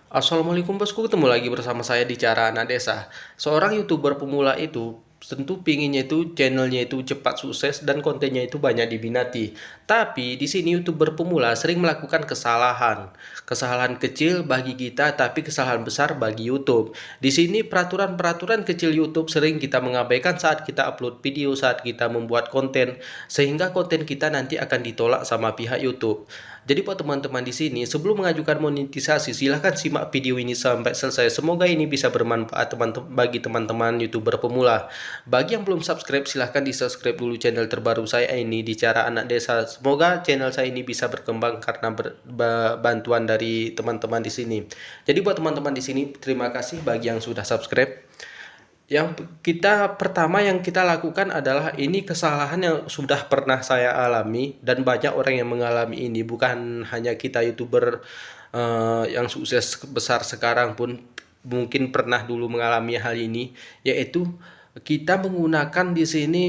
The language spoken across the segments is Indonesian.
Assalamualaikum bosku, ketemu lagi bersama saya di Cara Anak Desa. Seorang YouTuber pemula itu tentu pinginnya itu channelnya itu cepat sukses dan kontennya itu banyak diminati. Tapi di sini YouTuber pemula sering melakukan kesalahan. Kesalahan kecil bagi kita tapi kesalahan besar bagi YouTube. Di sini peraturan-peraturan kecil YouTube sering kita mengabaikan saat kita upload video, saat kita membuat konten, sehingga konten kita nanti akan ditolak sama pihak YouTube. Jadi buat teman-teman di sini, sebelum mengajukan monetisasi, silahkan simak video ini sampai selesai. Semoga ini bisa bermanfaat bagi teman-teman YouTuber pemula. Bagi yang belum subscribe, silahkan di-subscribe dulu channel terbaru saya ini di Cara Anak Desa. Semoga channel saya ini bisa berkembang karena bantuan dari teman-teman di sini. Jadi buat teman-teman di sini, terima kasih bagi yang sudah subscribe. Pertama yang kita lakukan adalah ini kesalahan yang sudah pernah saya alami dan banyak orang yang mengalami ini, bukan hanya kita YouTuber yang sukses besar sekarang pun mungkin pernah dulu mengalami hal ini, yaitu kita menggunakan di sini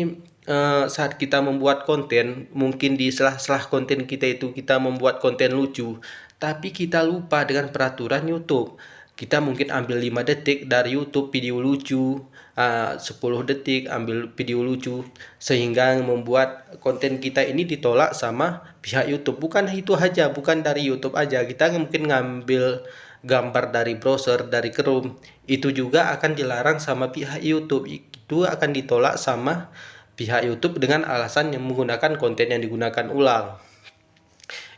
saat kita membuat konten, mungkin di selah-selah konten kita itu kita membuat konten lucu, tapi kita lupa dengan peraturan YouTube. Kita mungkin ambil 5 detik dari YouTube video lucu, 10 detik ambil video lucu, sehingga membuat konten kita ini ditolak sama pihak YouTube. Bukan itu aja, bukan dari YouTube aja, kita mungkin ngambil gambar dari browser, dari Chrome, itu juga akan dilarang sama pihak YouTube. Itu akan ditolak sama pihak YouTube dengan alasan yang menggunakan konten yang digunakan ulang.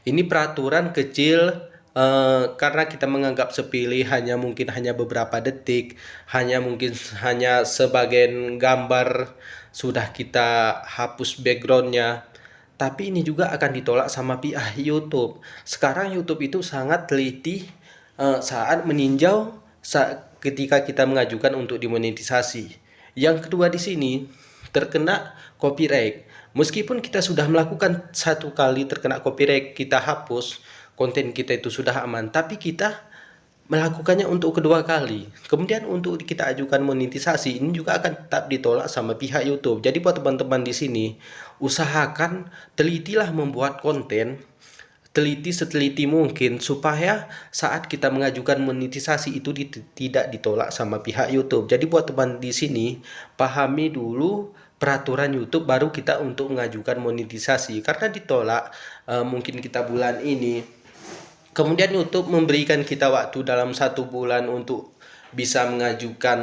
Ini peraturan kecil, karena kita menganggap sepele, mungkin hanya beberapa detik, mungkin hanya sebagian gambar sudah kita hapus backgroundnya. Tapi ini juga akan ditolak sama pihak YouTube. Sekarang YouTube itu sangat teliti saat meninjau ketika kita mengajukan untuk dimonetisasi. Yang kedua di sini terkena copyright. Meskipun kita sudah melakukan satu kali terkena copyright, kita hapus, konten kita itu sudah aman, tapi kita melakukannya untuk kedua kali. Kemudian untuk kita ajukan monetisasi, ini juga akan tetap ditolak sama pihak YouTube. Jadi buat teman-teman di sini, usahakan telitilah membuat konten, teliti seteliti mungkin supaya saat kita mengajukan monetisasi itu tidak ditolak sama pihak YouTube. Jadi buat teman di sini, pahami dulu peraturan YouTube baru kita untuk mengajukan monetisasi. Karena ditolak mungkin kita bulan ini, kemudian YouTube memberikan kita waktu dalam 1 bulan untuk bisa mengajukan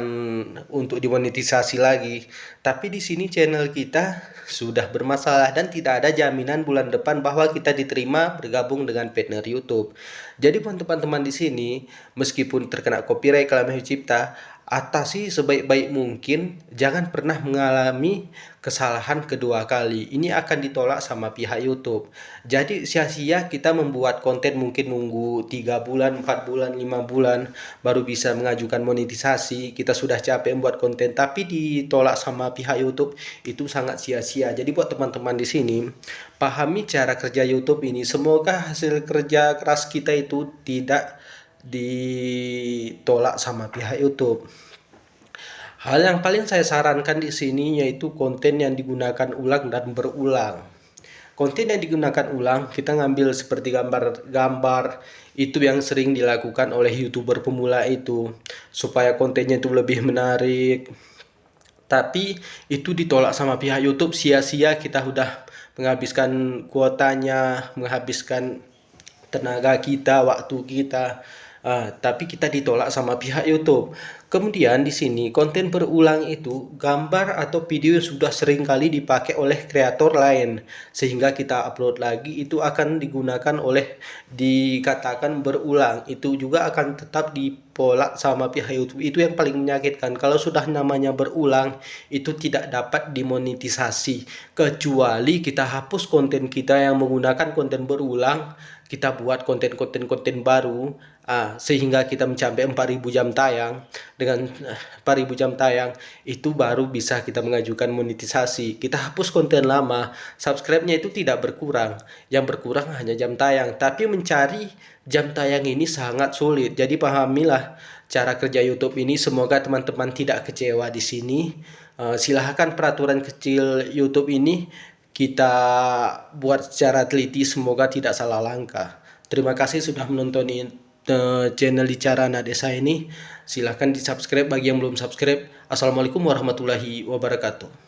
untuk dimonetisasi lagi. Tapi di sini channel kita sudah bermasalah dan tidak ada jaminan bulan depan bahwa kita diterima bergabung dengan partner YouTube. Jadi teman-teman di sini, meskipun terkena copyright kelamin cipta, atasi sebaik-baik mungkin, jangan pernah mengalami kesalahan kedua kali. Ini akan ditolak sama pihak YouTube. Jadi sia-sia kita membuat konten, mungkin nunggu 3 bulan, 4 bulan, 5 bulan baru bisa mengajukan monetisasi. Kita sudah capek membuat konten tapi ditolak sama pihak YouTube, itu sangat sia-sia. Jadi buat teman-teman di sini, pahami cara kerja YouTube ini. Semoga hasil kerja keras kita itu tidak ditolak sama pihak YouTube. Hal yang paling saya sarankan di sini yaitu konten yang digunakan ulang dan berulang. Konten yang digunakan ulang, kita ngambil seperti gambar-gambar itu yang sering dilakukan oleh YouTuber pemula itu, supaya kontennya itu lebih menarik. Tapi itu ditolak sama pihak YouTube, sia-sia kita udah menghabiskan kuotanya, menghabiskan tenaga kita, waktu kita, tapi kita ditolak sama pihak YouTube. Kemudian di sini konten berulang itu gambar atau video yang sudah sering kali dipakai oleh kreator lain, sehingga kita upload lagi itu akan digunakan dikatakan berulang, itu juga akan tetap ditolak sama pihak YouTube. Itu yang paling menyakitkan, kalau sudah namanya berulang itu tidak dapat dimonetisasi, kecuali kita hapus konten kita yang menggunakan konten berulang, kita buat konten baru, sehingga kita mencapai 4.000 jam tayang. Dengan 4.000 jam tayang itu baru bisa kita mengajukan monetisasi. Kita hapus konten lama, subscribe-nya itu tidak berkurang, yang berkurang hanya jam tayang. Tapi mencari jam tayang ini sangat sulit. Jadi pahamilah cara kerja YouTube ini. Semoga teman-teman tidak kecewa di sini. Silahkan peraturan kecil YouTube ini kita buat secara teliti, semoga tidak salah langkah. Terima kasih sudah menonton channel Bicara Desa ini. Silahkan di subscribe bagi yang belum subscribe. Assalamualaikum warahmatullahi wabarakatuh.